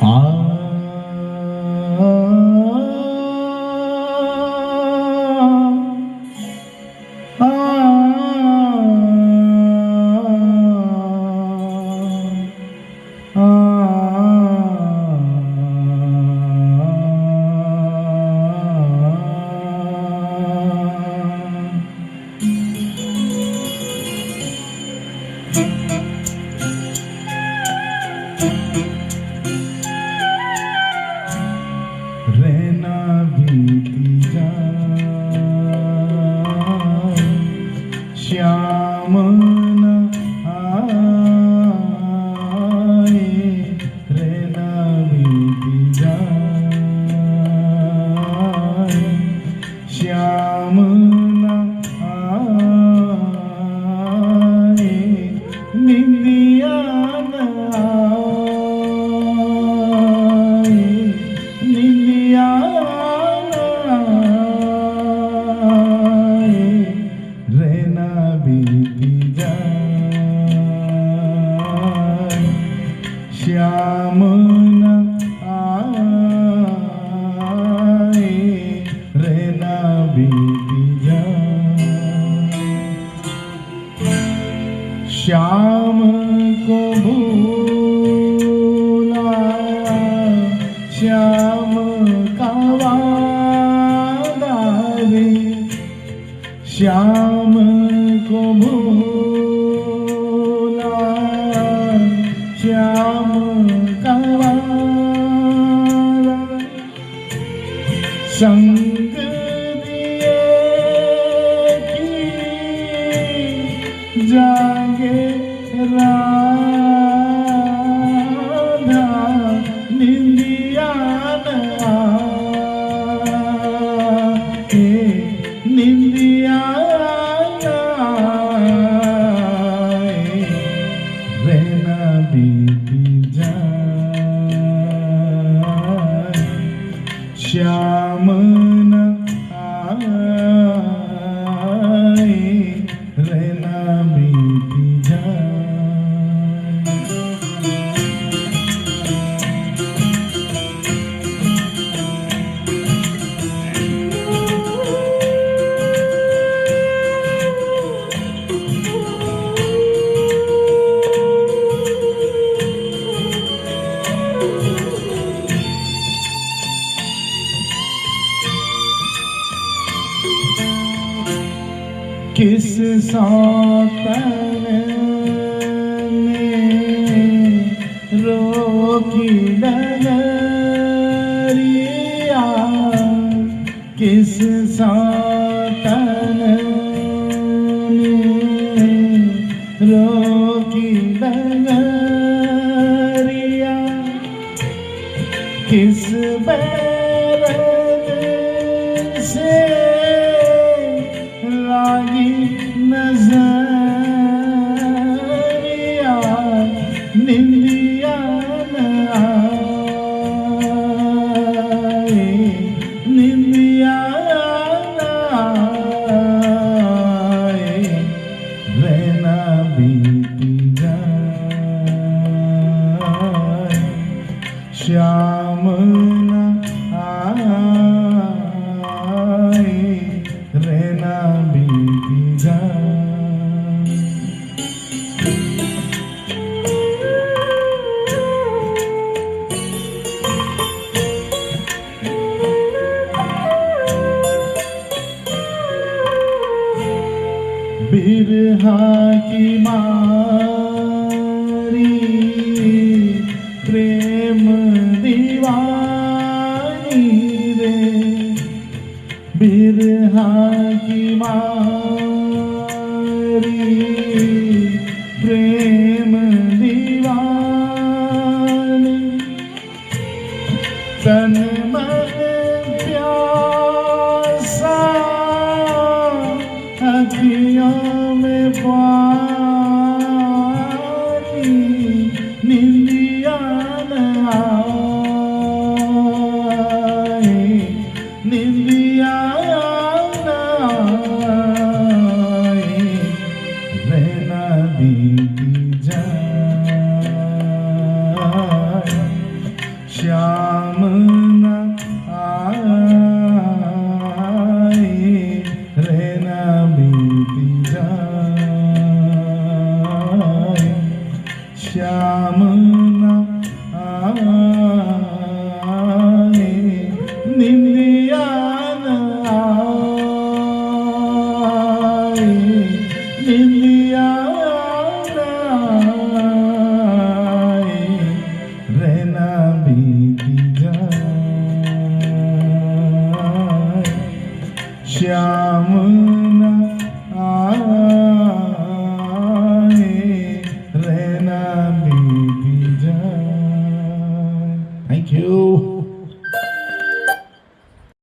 आ आ रहना बीती जाए श्याम न आए रहना बीती जाए श्याम न आए निंदिया न आए निंदिया न आए रहना बीती जाए श्याम न आए रहना बीती जाए श्याम को भूला श्याम का वादा रे श्याम को भूला श्याम का वादा संग दिए की जागे राधा निंदिया न आए निंदिया न आए रहना बीती जाए श्याम न आए रहना बीती जाए किस सौतन ने रोकी डगरिया किस सौतन ने रोकी डगरिया किस बैरग से लागी नजरिया निंदिया न आए निंदिया न आए रहना बीती जाए श्याम न आए रहना बीती जाए बिरहा की मारी प्रेम दीवानी रे बिरहा की मारी प्रेम दीवानी तन मन प्यासा अखियों में पानी निंदिया न आए निंदिया न आए रहना बीती जाए श्याम